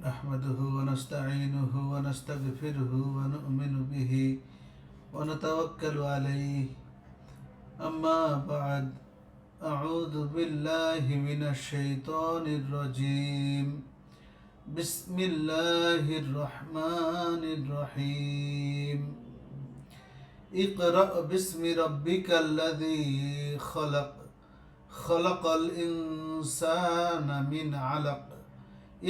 نحمده ونستعينه ونستغفره ونؤمن به ونتوكل عليه أما بعد أعوذ بالله من الشيطان الرجيم بسم الله الرحمن الرحيم اقرأ باسم ربك الذي خلق الإنسان من علق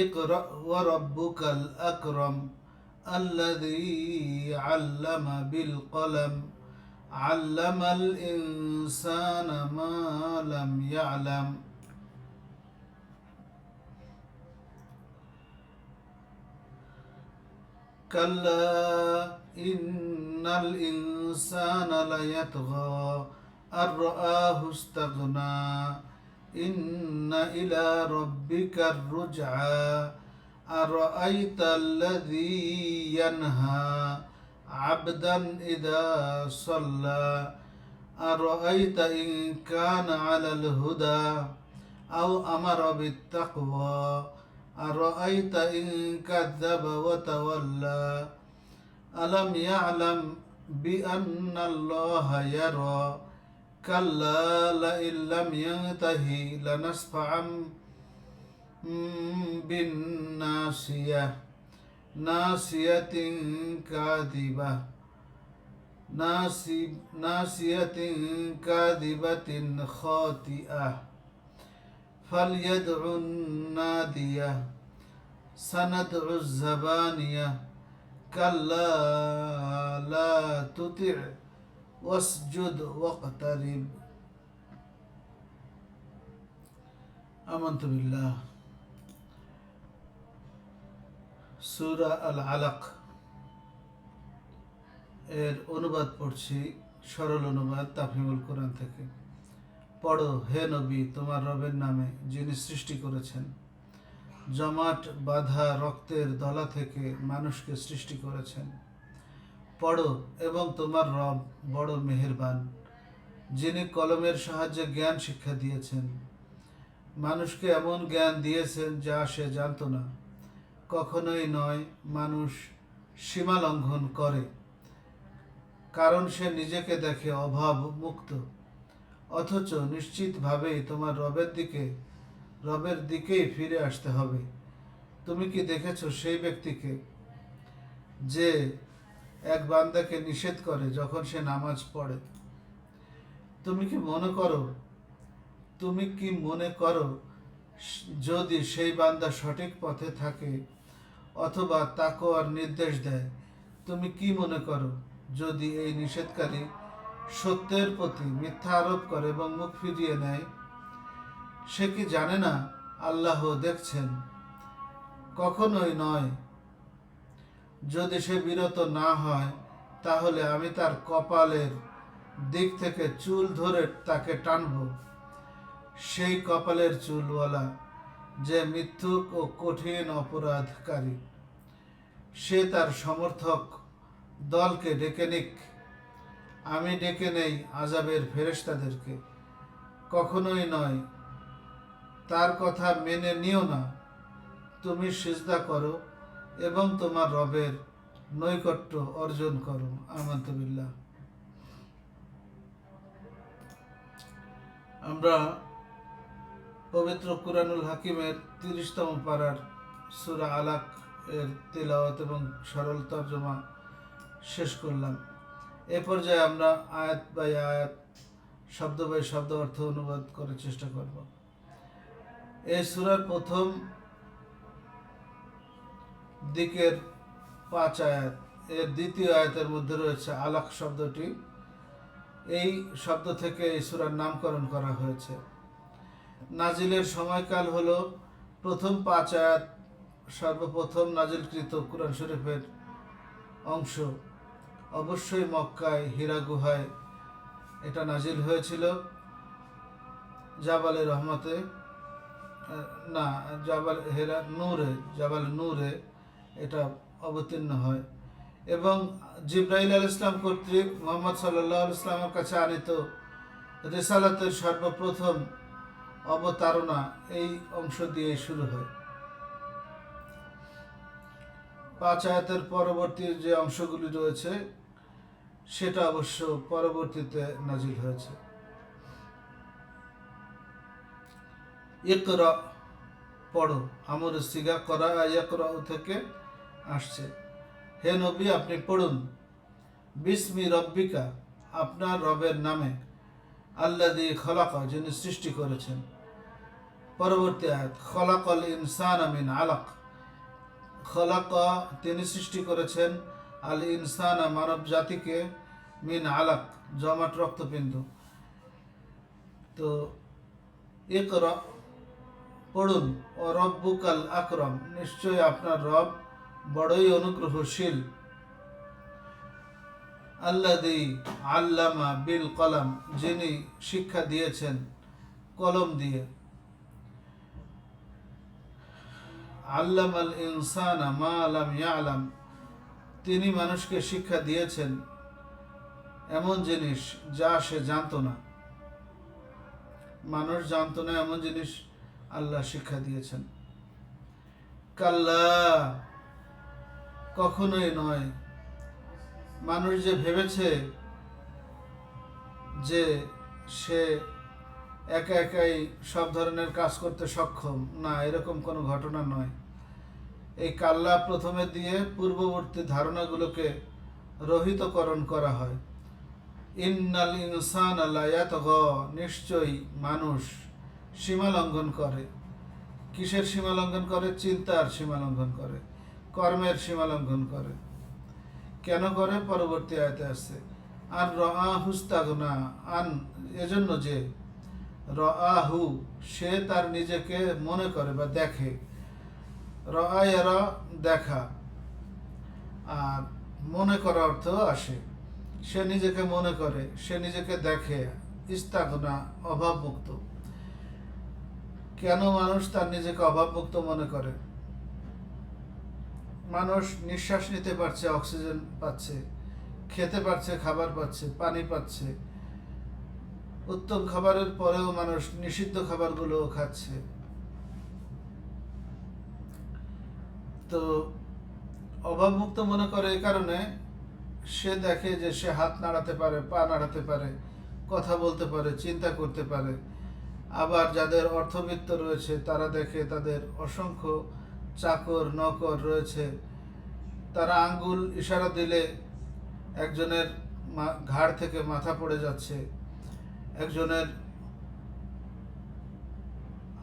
اقرأ وربك الأكرم الذي علم بالقلم علم الإنسان ما لم يعلم كلا إن الإنسان ليطغى أن رآه استغنى إن إلى ربك الرجعى أرأيت الذي ينهى عبدا إذا صلى أرأيت إن كان على الهدى أو أمر بالتقوى أرأيت إن كذب وتولى ألم يعلم بأن الله يرى كلا لئن لم ينتهي لنسفعا بالناصية ناصية كاذبة ناصية كاذبة خاطئة فليدع النادية سندع الزبانية كلا لا تطع واسجد واقترب آمنت بالله সূরা আল আলাক এর অনুবাদ পড়ছি, সরল অনুবাদ তাফহিমুল কোরআন থেকে। পড়ো হে নবী তোমার রবের নামে, যিনি সৃষ্টি করেছেন জমাট বাঁধা রক্তের দলা থেকে মানুষকে সৃষ্টি করেছেন। পড়ো এবং তোমার রব বড় মেহেরবান, যিনি কলমের সাহায্যে জ্ঞান শিক্ষা দিয়েছেন। মানুষকে এমন জ্ঞান দিয়েছেন যা সে জানত না। কখনোই নয় মানুষ সীমা লঙ্ঘন করে, কারণ সে নিজেকে দেখে অভাব মুক্ত। অথচ নিশ্চিতভাবেই তোমার রবের দিকেই ফিরে আসতে হবে। তুমি কি দেখেছো সেই ব্যক্তিকে যে এক বান্দাকে নিষেধ করে যখন সে নামাজ পড়ে? তুমি কি মনে করো যদি সেই বান্দা সঠিক পথে থাকে অথবা তাকওয়ার নির্দেশ দেয়? তুমি কি মনে করো যদি এই নিষেধকারী সত্যের প্রতি মিথ্যা আরোপ করে এবং মুখ ফিরিয়ে নেয়? সে কি জানে না আল্লাহ দেখছেন? কখনোই নয়। যদি সে বিরত না হয় তাহলে আমি তার কপালের দিক থেকে চুল ধরে তাকে টানব, সেই কপালের চুলওয়ালা যে মিথ্যুক ও কঠিন অপরাধকারী। সে তার সমর্থক দলকে ডেকে নিক, আমি ডেকে নেই আযাবের ফেরেশতাদেরকে। কখনোই নয়, তার কথা মেনে নিও না। তুমি সিজদা করো এবং তোমার রবের নৈকট্য অর্জন করো। আমানতু বিল্লাহ। আমরা পবিত্র কুরআনুল হাকিমের ৩০তম পারার সূরা আলাক এর তিলাওয়াত এবং সরল তর্জমা শেষ করলাম। এ পর্যায়ে আমরা আয়াত বাই আয়াত, শব্দ বাই শব্দ অর্থ অনুবাদ করার চেষ্টা করব। এই সূরার প্রথম দিকের ৫ আয়াত, এর দ্বিতীয় আয়াতের মধ্যে রয়েছে আলাক শব্দটি। এই শব্দ থেকে এই সূরার নামকরণ করা হয়েছে। নাজিলের সময়কাল হলো প্রথম ৫ আয়াত সর্বপ্রথম নাজিলকৃত কুরআন শরীফের অংশ। অবশ্যই মক্কায় হীরা গুহায় এটা নাজিল হয়েছিল। জাবালে রহমতে না, জাবাল নূরে এটা অবতীর্ণ হয় এবং জিবরাইল আলাইহিস সালাম কর্তৃক মুহাম্মদ সাল্লাল্লাহু আলাইহি ওয়াসাল্লামের কাছে আনিত রিসালাতের সর্বপ্রথম অবতারণা এই অংশ দিয়ে শুরু হয়। 5 আয়াতের পরবর্তী যে অংশগুলি রয়েছে সেটা অবশ্য পরবর্তীতে নাজিল হয়েছে। ইকরা, পড়ো, আমর সিগা করা ইয়াকরা থেকে আসছে। হে নবী, আপনি পড়ুন। বিসমি রব্বিকা, আপনার রবের নামে। আল্লাযী খলাকা, যিনি সৃষ্টি করেছেন। পরবর্তী আয়াত, খলাকাল ইনসানা মিন আলাক। খলাকা, তিনি সৃষ্টি করেছেন, আল ইনসানা, মানব জাতিকে, মিন আলাক, জমাট রক্তপিণ্ড। তো ইকরা, পড়ুন। ও রব্বুকাল আকরম, নিশ্চয় আপনার রব বড়ই অনুগ্রহশীল। আল্লাযী আল্লামা বিল কলম, যিনি শিক্ষা দিয়েছেন কলম দিয়ে। আল্লামাল ইনসানা মা লাম ইয়ালাম, তিনি মানুষকে শিক্ষা দিয়েছেন এমন জিনিস যা সে জানত না। মানুষ জানত না এমন জিনিস আল্লাহ শিক্ষা দিয়েছেন। কাল্লা, কখনোই নয়। মানুষ যে ভেবেছে যে সে একা একাই সব ধরনের কাজ করতে সক্ষম, না, এরকম কোনো ঘটনা নয়। এই কাল্লা প্রথমে দিয়ে পূর্ববর্তী ধারণাগুলোকে রহিতকরণ করা হয়। ইন্নাল ইনসানা লা ইয়াতগা, নিশ্চয়ই মানুষ সীমা লঙ্ঘন করে। কিসের সীমা লঙ্ঘন করে? চিন্তার সীমা লঙ্ঘন করে, কর্মের সীমা লঙ্ঘন করে। কেন করে? পরবর্তী আয়াতে আসছে। আর রাআহু ইস্তাগনা, আন, এজন্য যে, রাআহু, সে তার নিজেকে মনে করে বা দেখে। রাআয়ারা, দেখা, আর মনে করা অর্থ আসে। সে নিজেকে মনে করে, সে নিজেকে দেখে। ইস্তাগনা, অভাবমুক্ত। কেন মানুষ তার নিজেকে অভাবমুক্ত মনে করে? মানুষ নিঃশ্বাস নিতে পারছে, অক্সিজেন পাচ্ছে, খেতে পারছে, খাবার পাচ্ছে, পানি পাচ্ছে। উত্তম খাবারের পরেও মানুষ নিষিদ্ধ খাবারগুলোও খাচ্ছে। তো অভাবমুক্ত মনে করে এই কারণে সে দেখে যে সে হাত নাড়াতে পারে, পা নাড়াতে পারে, কথা বলতে পারে, চিন্তা করতে পারে। আবার যাদের অর্থবিত্ত রয়েছে তারা দেখে তাদের অসংখ্য চাকর নকর রয়েছে, তারা আঙ্গুল ইশারা দিলে একজনের ঘাড় থেকে মাথা পড়ে যাচ্ছে, একজনের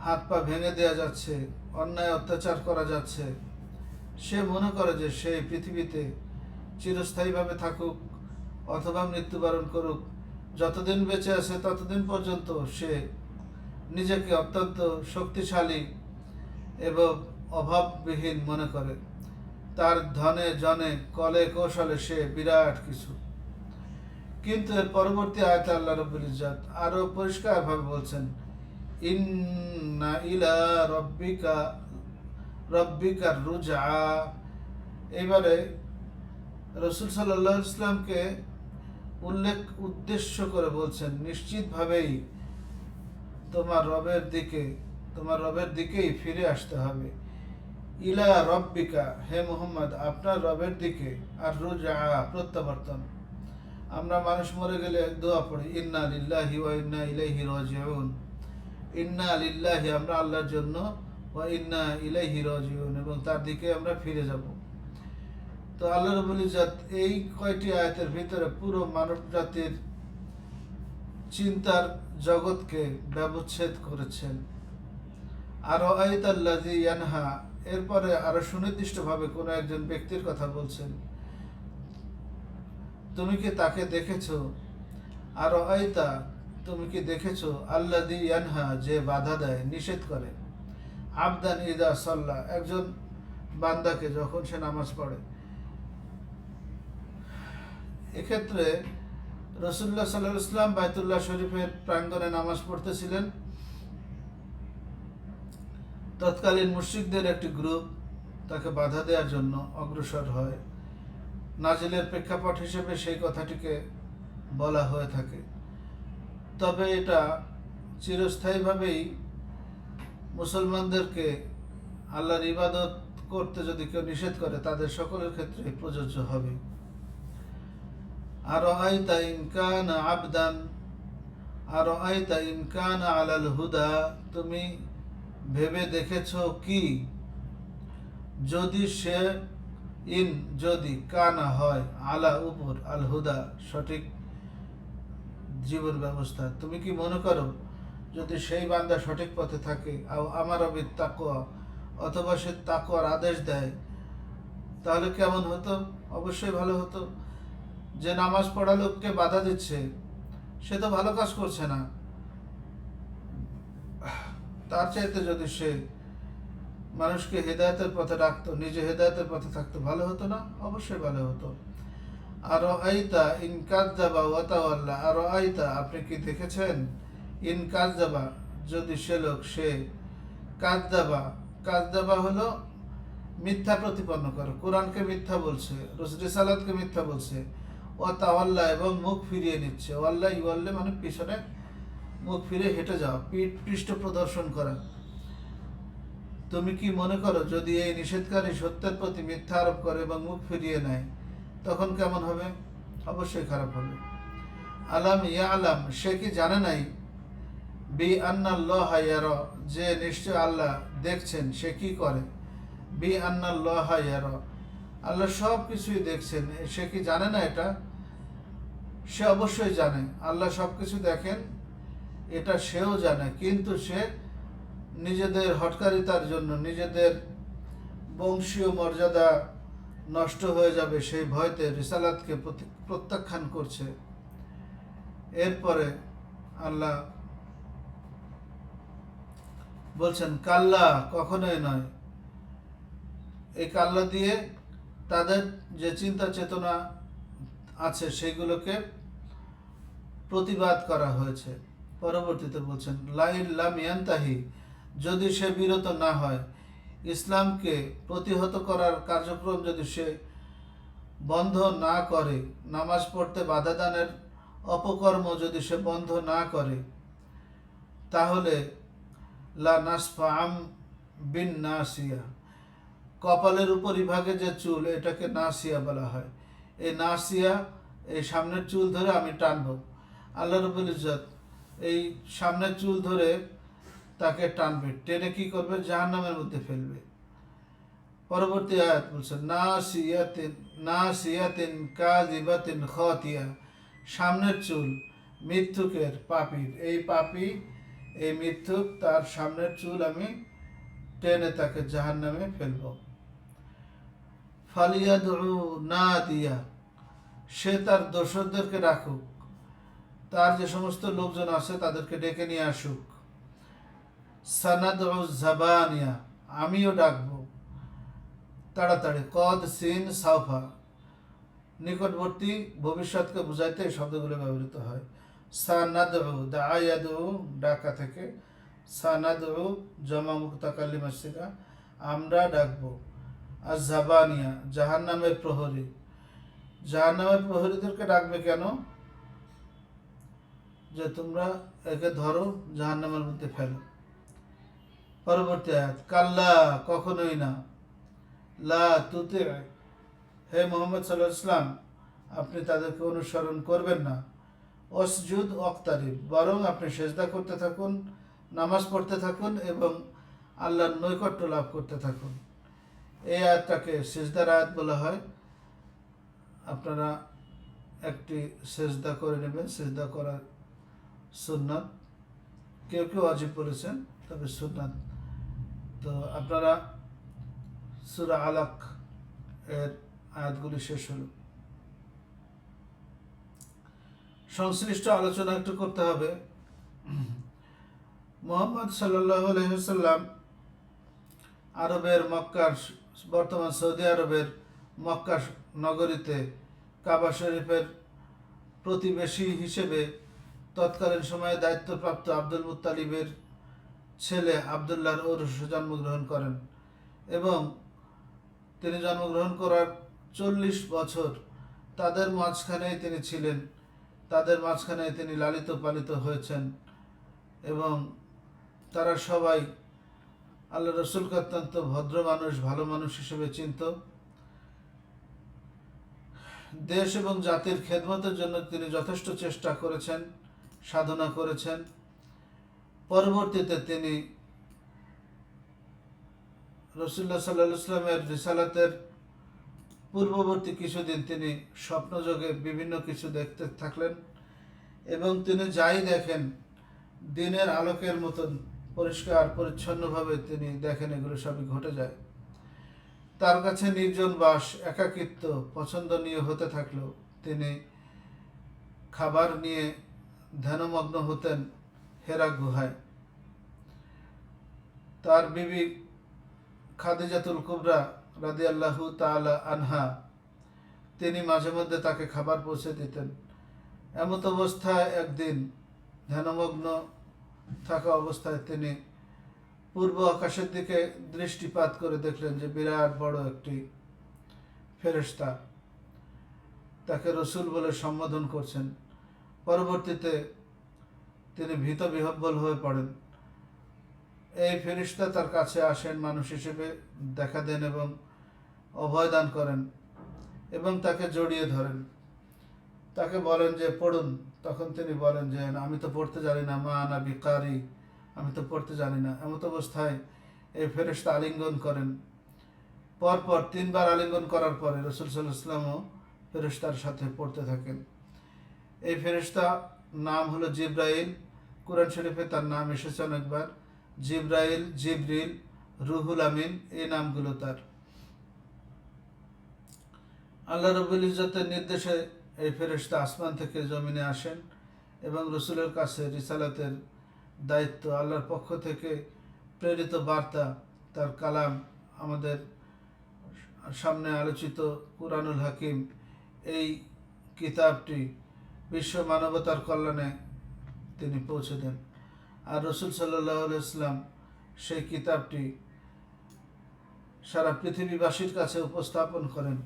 হাত পা ভেঙে দেওয়া যাচ্ছে, অন্যায় অত্যাচার করা যাচ্ছে। সে মনে করে যে সে পৃথিবীতে চিরস্থায়ীভাবে থাকুক অথবা মৃত্যুবরণ করুক, যতদিন বেঁচে আছে ততদিন পর্যন্ত সে নিজেকে অত্যন্ত শক্তিশালী এবং অভাববিহীন মনে করে। তার ধনে জনে কলে কৌশলে সে বিরাট কিছু। কিন্তু এর পরবর্তী আয়াতে আল্লাহ রাব্বুল ইজ্জত আরো পরিষ্কারভাবে বলছেন, ইন্না ইলা রব্বিকার রুজআ। এবারে রাসূল সাল্লাল্লাহু আলাইহি ওয়াসাল্লামকে উদ্দেশ্য করে বলছেন, নিশ্চিতভাবেই তোমার রবের দিকেই ফিরে আসতে হবে। ইলা রব্বিকা, হে মুহাম্মদ, আপনার রবের দিকে। আর রুজআ, প্রত্যাবর্তন। আমরা মানুষ মরে গেলে দোয়া পড়ি, ইন্না লিল্লাহি ওয়া ইন্না ইলাইহি রাজিউন। ইন্না লিল্লাহি, আমরা আল্লাহর জন্য, ওয়া ইন্না ইলাইহি রাজিউন, এবং তার দিকে আমরা ফিরে যাব। তো আল্লাহ রাব্বুল ইজ্জত এই কয়টি আয়াতের ভিতরে পুরো মানব জাতির চিন্তার জগৎকে ব্যবচ্ছেদ করেছেন। আর আয়াতাল্লাযী ইয়ানহা, এরপরে আরো সুনির্দিষ্টভাবে কোনো একজন ব্যক্তির কথা বলছেন। তুমি কি তাকে দেখেছো? আর আয়াতা, তুমি কি দেখেছো? আল্লাযী ইয়ানহা, যে বাধা দেয়, নিষেধ করে। আবদান ইদা সাল্লা, একজন বান্দাকে যখন সে নামাজ পড়ে। এক্ষেত্রে রাসূলুল্লাহ সাল্লাল্লাহু আলাইহি ওয়াসাল্লাম বাইতুল্লাহ শরীফের প্রাঙ্গণে নামাজ পড়তেছিলেন। তৎকালীন মুশরিকদের একটি গ্রুপ তাকে বাধা দেওয়ার জন্য অগ্রসর হয়। নাজিলের প্রেক্ষাপট হিসেবে সেই কথাটিকে বলা হয়ে থাকে। তবে এটা চিরস্থায়ীভাবেই মুসলমানদেরকে আল্লাহর ইবাদত করতে যদি কেউ নিষেধ করে তাদের সকলের ক্ষেত্রে প্রযোজ্য হবে। আরাআইতা ইন কানা আবদান আরাআইতা ইন কানা আলাল হুদা, তুমি ভেবে দেখেছো কি যদি সে যদি কানা হয় আলা উপর আল হুদা সঠিক জীবন ব্যবস্থা, তুমি কি মনে করো যদি সেই বান্দা সঠিক পথে থাকে আমার বিত তাকওয়া, অথবা সে তাকওয়ার আদেশ দেয়, তাহলে কেমন হতো? অবশ্যই ভালো হতো। যে নামাজ পড়া লোককে বাধা দিচ্ছে সে তো ভালো কাজ করছে না, তার চাইতে যদি সে মানুষকে হেদায়েতের পথে রাখতো, নিজে হেদায়েতের পথে থাকতো, ভালো হতো না? অবশ্যই ভালো হতো। আর আইতা ইন কাযযাবা ওয়া তাওয়াল্লা, আর আইতা আপনি কি দেখেছেন, ইন কাযযাবা যদি সে লোক সে কাযযাবা হলো মিথ্যা প্রতিপন্ন করে, কোরআনকে মিথ্যা বলছে, রিসালাতকে মিথ্যা বলছে, ওয়া তাওয়াল্লা এবং মুখ ফিরিয়ে নিচ্ছে। ওয়াল্লা ইওয়াল্লে মানে পিছনে মুখ ফিরে হেঁটে যাওয়া, পৃষ্ঠ প্রদর্শন করা। তুমি কি মনে করো যদি এই নিষেধকারী সত্যের প্রতি মিথ্যা আরোপ করে এবং মুখ ফিরিয়ে নেয় তখন কেমন হবে? অবশ্যই খারাপ হবে। আলাম ইয়ালাম, সে কি জানে নাই, বি আন্নাল্লাহ ইয়ারা, যে নিশ্চয় আল্লাহ দেখছেন। সে কি করে? বি আন্নাল্লাহ ইয়ারা, আল্লাহ সব কিছুই দেখছেন। সে কি জানে না এটা? সে অবশ্যই জানে আল্লাহ সব কিছু দেখেন, এটা সেও জানে, কিন্তু সে নিজেদের হটকারিতার জন্য, নিজেদের বংশীয় মর্যাদা নষ্ট হয়ে যাবে সেই ভয়তে রিসালাতকে প্রত্যাখ্যান করছে। এরপরে আল্লাহ বলছেন কাল্লা, কখনোই নয়। এই কাল্লা দিয়ে তাদের যে চিন্তা চেতনা আছে সেগুলোকে প্রতিবাদ করা হয়েছে। পরবর্তীতে বলছেন লাইন লাম ইয়ান্তাহি, যদি সে বিরত না হয়, ইসলামকে প্রতিহত করার কার্যক্রম যদি সে বন্ধ না করে, নামাজ পড়তে বাধা দানের অপকর্ম যদি সে বন্ধ না করে, তাহলে লা নাসফাআম বিন নাসিয়া, কপালের উপরিভাগে যে চুল এটাকে নাসিয়া বলা হয়। এই নাসিয়া, এই সামনের চুল ধরে আমি টানবো। আল্লাহ রাব্বুল ইজ্জত এই সামনের চুল ধরে তাকে টানবে, টেনে কি করবে? জাহান্নামের মধ্যে ফেলবে। পরবর্তী আয়াত বলছে নাসিয়াতিন কাযিবাতিন খাতিয়া, সামনের চুল মিথ্যুকের, পাপীর, এই পাপী, এই মিথ্যুক, তার সামনের চুল আমি টেনে তাকে জাহান্নামে ফেলব। ফালিয়াদউ নাদিয়া, সে তার দোসরদেরকে ডাকুক, তার যে সমস্ত লোকজন আছে তাদেরকে ডেকে নিয়ে আসুক। সানাদউ জাবানিয়া, আমিও ডাকবো তাড়াতাড়ি। কদ সিন সাউফা, নিকটবর্তী ভবিষ্যৎকে বুঝাইতে এই শব্দগুলো ব্যবহৃত হয়। সানাদউ, দায়াদউ ডাকা থেকে, সানাদউ জমা মুতাকাল্লিম আসিরা, আমরা ডাকবো। আর জাবানিয়া জাহান্নামের প্রহরী, জাহান্নামের প্রহরীদেরকে ডাকবে কেন? যে তোমরা একে ধরো, জাহান্নামের মধ্যে ফেলো। পরবর্তী আয়াত কাল্লা, কখনোই না। লা তুতি, হে মুহাম্মদ সাল্লাল্লাহু আলাইহি ওয়াসাল্লাম আপনি তাদেরকে অনুসরণ করবেন না। অসজুদ ওয়াক্তারিব, বরং আপনি সেজদা করতে থাকুন, নামাজ পড়তে থাকুন এবং আল্লাহর নৈকট্য লাভ করতে থাকুন। এই আয়াতটাকে সেজদার আয়াত বলা হয়। আপনারা একটি সেজদা করে নেবেন, সেজদা করার সুন্নাত, কেউ কেউ ওয়াজিব বলেছেন, তবে সুন্নাত। তো আপনারা সূরা আলাক এর আয়াতগুলি শেষ হলো, সংশ্লিষ্ট আলোচনা একটু করতে হবে। মুহাম্মদ সাল্লাল্লাহু আলাইহি ওয়াসাল্লাম আরবের মক্কার, বর্তমান সৌদি আরবের মক্কা নগরীতে কাবা শরীফের প্রতিবেশী হিসেবে তৎকালীন সময়ে দায়িত্বপ্রাপ্ত আব্দুল মুত্তালিবের ছেলে আবদুল্লাহর ঔরসে জন্মগ্রহণ করেন এবং তিনি জন্মগ্রহণ করার 40 বছর তাদের মাঝখানেই তিনি ছিলেন, তাদের মাঝখানেই তিনি লালিত পালিত হয়েছেন এবং তারা সবাই আল্লাহ রসুলকে অত্যন্ত ভদ্র মানুষ, ভালো মানুষ হিসেবে চিনত। দেশ এবং জাতির খেদমতের জন্য তিনি যথেষ্ট চেষ্টা করেছেন, সাধনা করেছেন। পরবর্তীতে তিনি রাসূলুল্লাহ সাল্লাল্লাহু আলাইহি ওয়াসাল্লামের রিসালাতের পূর্ববর্তী কিছুদিন তিনি স্বপ্নযোগে বিভিন্ন কিছু দেখতে থাকলেন, এবং তিনি যাই দেখেন দিনের আলোকের মতন পরিষ্কার পরিচ্ছন্নভাবে তিনি দেখেন এগুলো সবই ঘটে যায়। তার কাছে নির্জন বাস, একাকিত্ব পছন্দনীয় হতে থাকলেও তিনি খাবার নিয়ে ধ্যানমগ্ন হতেন হেরা গুহায়। তার বিবি খাদিজাতুল কুবরা রাদিয়াল্লাহু তাআলা আনহা তিনি মাঝে মধ্যে তাকে খাবার পৌঁছে দিতেন। এমত অবস্থায় একদিন ধ্যানমগ্ন থাকা অবস্থায় তিনি পূর্ব আকাশের দিকে দৃষ্টিপাত করে দেখলেন যে বিরাট বড় একটি ফেরেশতা তাকে রসুল বলে সম্বোধন করছেন। পরবর্তীতে তিনি ভীত বিহ্বল হয়ে পড়েন। এই ফেরেশতা তার কাছে আসেন, মানুষ হিসেবে দেখা দেন এবং অভয় দান করেন এবং তাকে জড়িয়ে ধরেন। তাকে বলেন যে পড়ুন। তখন তিনি বলেন যে আমি তো পড়তে জানি না, মা আনা বিকারি, আমি তো পড়তে জানি না। এমত অবস্থায় এই ফেরেশতা আলিঙ্গন করেন। পরপর 3 বার আলিঙ্গন করার পরে রাসূল সাল্লাল্লাহু আলাইহি ওয়াসাল্লামও ফেরেশতার সাথে পড়তে থাকেন। এই ফেরেশতা নাম হলো জিব্রাইল। কুরআন শরীফে তার নাম এসেছে অনেকবার, জিব্রাইল, জিবরিল, রুহুল আমিন, এই নামগুলো তার। আল্লাহ রাব্বুল ইজ্জতের নির্দেশে এই ফেরেশতা আসমান থেকে জমিনে আসেন এবং রসুলের কাছে রিসালাতের দায়িত্ব, আল্লাহর পক্ষ থেকে প্রেরিত বার্তা, তার কালাম, আমাদের সামনে আলোচিত কুরআনুল হাকিম, এই কিতাবটি বিশ্ব মানবতার কল্যাণে তিনি পৌঁছে দেন। আর রসুল সাল্লাল্লাহু আলাইহি ওয়াসাল্লাম সেই কিতাবটি সারা পৃথিবীবাসীর কাছে উপস্থাপন করেন।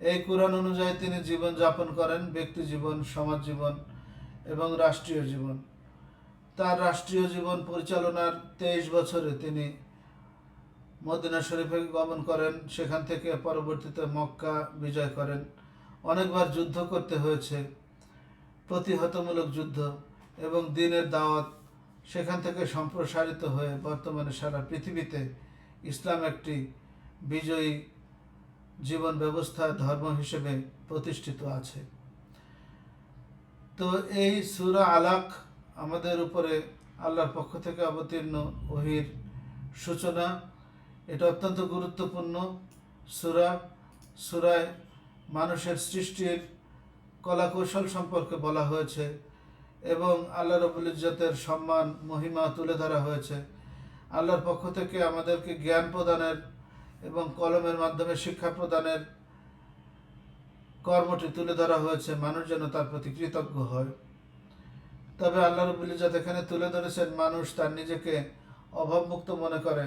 এই কুরআন অনুযায়ী তিনি জীবন যাপন করেন, ব্যক্তি জীবন, সমাজ জীবন এবং রাষ্ট্রীয় জীবন। তার রাষ্ট্রীয় জীবন পরিচালনার 23 বছরে তিনি মদিনা শরীফে গমন করেন। সেখান থেকে পরবর্তীতে মক্কা বিজয় করেন। অনেকবার যুদ্ধ করতে হয়েছে, প্রতিহতমূলক যুদ্ধ, এবং দ্বীনের দাওয়াত সেখান থেকে সম্প্রসারিত হয়ে বর্তমানে সারা পৃথিবীতে ইসলাম একটি বিজয়ী জীবন ব্যবস্থা, ধর্ম হিসেবে প্রতিষ্ঠিত আছে। তো এই সূরা আলাক আমাদের উপরে আল্লাহর পক্ষ থেকে অবতীর্ণ ওহীর সূচনা। এটা অত্যন্ত গুরুত্বপূর্ণ সূরা। সূরায় মানুষের সৃষ্টির কলাকৌশল সম্পর্কে বলা হয়েছে এবং আল্লাহ রাব্বুল ইজ্জতের সম্মান, মহিমা তুলে ধরা হয়েছে। আল্লাহর পক্ষ থেকে আমাদেরকে জ্ঞান প্রদানের এবং কলমের মাধ্যমে শিক্ষা প্রদানের কর্মটি তুলে ধরা হয়েছে, মানুষ যেন তার প্রতি কৃতজ্ঞ হয়। তবে আল্লাহ রাব্বুল ইজ্জত এখানে তুলে ধরেছেন মানুষ তার নিজেকে অভাবমুক্ত মনে করে,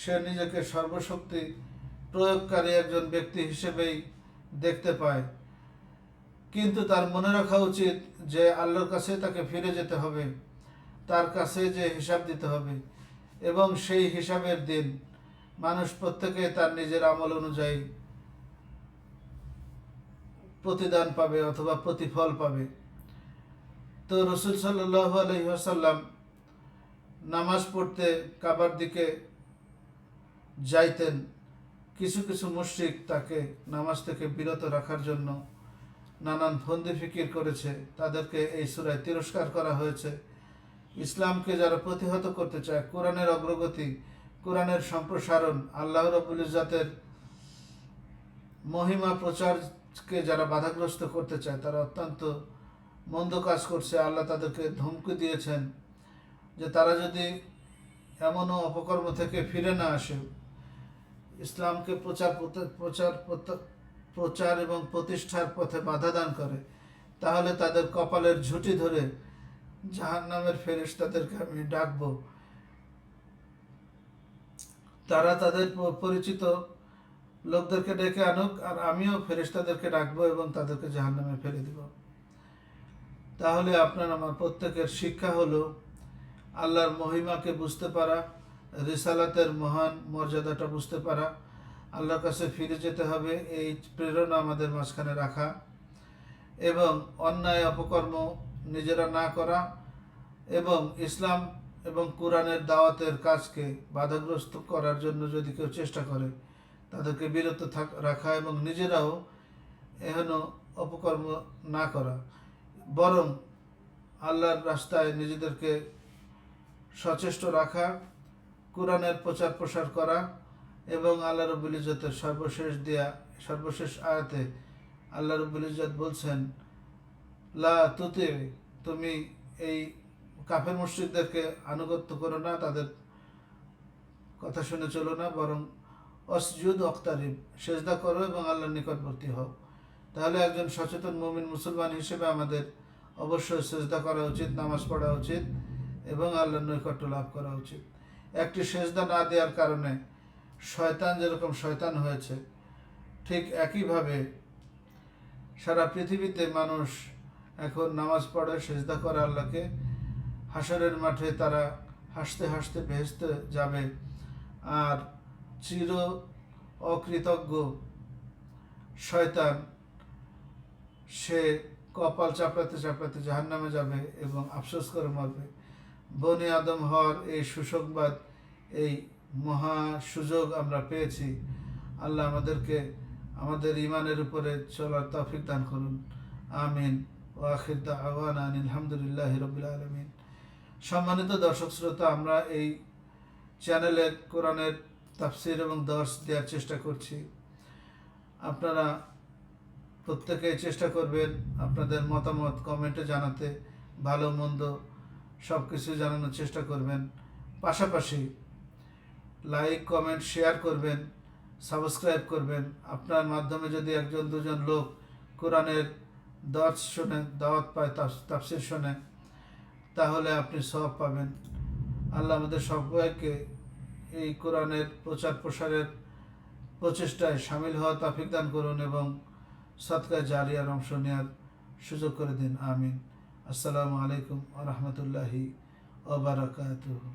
সে নিজেকে সর্বশক্তি প্রয়োগকারী একজন ব্যক্তি হিসেবেই দেখতে পায়। কিন্তু তার মনে রাখা উচিত যে আল্লাহর কাছে তাকে ফিরে যেতে হবে, তার কাছে যে হিসাব দিতে হবে, এবং সেই হিসাবের দিন মানুষ প্রত্যেকে তার নিজের আমল অনুযায়ী প্রতিদান পাবে অথবা প্রতিফল পাবে। তো রাসূল সাল্লাল্লাহু আলাইহি ওয়াসাল্লাম নামাজ পড়তে কাবার দিকে যাইতেন। কিছু কিছু মুশরিক তাকে নামাজ থেকে বিরত রাখার জন্য নানান ফন্দি ফিকির করেছে, তাদেরকে এই সূরায় তিরস্কার করা হয়েছে। ইসলামকে যারা প্রতিহত করতে চায়, কোরআনের অগ্রগতি, কোরআনের সম্প্রসারণ, আল্লাহ রাব্বুল ইজ্জতের মহিমা প্রচারকে যারা বাধাগ্রস্ত করতে চায়, তারা অত্যন্ত মন্দ কাজ করছে। আল্লাহ তাদেরকে ধমকি দিয়েছেন যে তারা যদি এমনও অপকর্ম থেকে ফিরে না আসে, ইসলামকে প্রচার এবং প্রতিষ্ঠার পথে বাধা দান করে, তাহলে তাদের কপালের ঝুঁটি ধরে জাহান্নামের ফেরেশতাদেরকে আমি ডাকব। তারা তাদের পরিচিত লোকদেরকে ডেকে আনুক, আর আমিও ফেরেশতাদেরকে ডাকবো এবং তাদেরকে জাহান্নামে ফেলে দিব। তাহলে আপনার আমার প্রত্যেকের শিক্ষা হলো আল্লাহর মহিমাকে বুঝতে পারা রিসালাতের মহান মর্যাদাটা বুঝতে পারা, আল্লাহর কাছে ফিরে যেতে হবে, এই প্রেরণা আমাদের মাঝখানে রাখা, এবং অন্যায় অপকর্ম নিজেরা না করা, এবং ইসলাম এবং কোরআনের দাওয়াতের কাজকে বাধাগ্রস্ত করার জন্য যদি কেউ চেষ্টা করে তাদেরকে বিরত রাখা, এবং নিজেরাও এহেন অপকর্ম না করা, বরং আল্লাহর রাস্তায় নিজেদেরকে সচেষ্ট রাখা, কোরআনের প্রচার প্রসার করা, এবং আল্লাহ রাব্বুল ইজ্জতের সর্বশেষ আয়াতে আল্লাহ রাব্বুল ইজ্জত বলছেন, লা তুতি, তুমি এই কাফের মুশরিকদেরকে আনুগত্য করো না, তাদের কথা শুনে চলো না, বরং অসজুদ ওয়াক্তারিব, সেজদা করো এবং আল্লাহর নিকটবর্তী হও। তাহলে একজন সচেতন মুমিন মুসলমান হিসেবে আমাদের অবশ্যই সেজদা করা উচিত, নামাজ পড়া উচিত এবং আল্লাহর নৈকট্য লাভ করা উচিত। একটি সেজদা না দেওয়ার কারণে শয়তান যেরকম শয়তান হয়েছে, ঠিক একইভাবে সারা পৃথিবীতে মানুষ এখন নামাজ পড়ে, সেজদা করে আল্লাহকে। হাসরের মাঠে তারা হাসতে হাসতে বেহেশতে যাবে, আর চির অকৃতজ্ঞ শয়তান সে কপাল চাপড়াতে চাপড়াতে জাহান্নামে যাবে এবং আফসোস করে মরবে। বনি আদম হওয়ার এই সুসংবাদ, এই মহা সুযোগ আমরা পেয়েছি। আল্লাহ আমাদেরকে আমাদের ইমানের উপরে চলার তৌফিক দান করুন, আমিন। ওয়া আখির দাওয়ানা আনিল হামদুলিল্লাহি রাব্বিল আলামিন। সম্মানিত দর্শক শ্রোতা, আমরা এই চ্যানেলে কোরআনের তাফসির এবং দর্স দেওয়ার চেষ্টা করছি। আপনারা প্রত্যেকেই চেষ্টা করবেন আপনাদের মতামত কমেন্টে জানাতে, ভালো মন্দ সব কিছু জানানোর চেষ্টা করবেন। পাশাপাশি লাইক কমেন্ট শেয়ার করবেন, সাবস্ক্রাইব করবেন। আপনার মাধ্যমে যদি একজন দুজন লোক কোরআনের দর্স শোনে, দাওয়াত পায়, তাফসির শোনে, তাহলে আপনি সওয়াব পাবেন। আল্লাহ আমাদের সবাইকে এই কোরআনের প্রচার প্রসারের প্রচেষ্টায় সামিল হওয়া তৌফিক দান করুন এবং সদকায়ে জারিয়ার অংশ নেওয়ার সুযোগ করে দিন, আমিন। আসসালামু আলাইকুম ওয়া রাহমাতুল্লাহি ওয়া বারাকাতুহু।